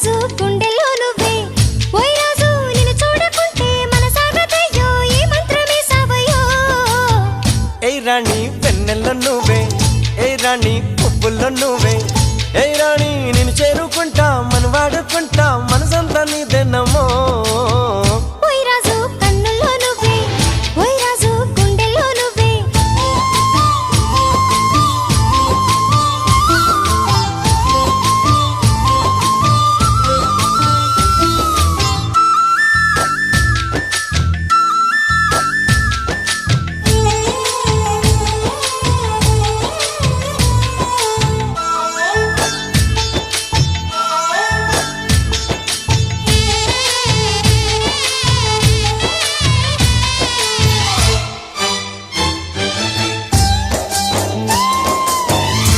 రాజు గుండెల్లో నువ్వే ఓయ్ రాజు నిన్ను చూడకుంటే మనసాగదయ్యో ఈ మంత్రమే సావయ్యో ఏయ్ రాణి వెన్నెల్లో నువ్వే ఏయ్ రాణి పువ్వుల్లో నువ్వే ఏయ్ రాణి నిన్ను చేరుకుంటా మన వాడుకుంటా మనసంతా నీదేనమ్మో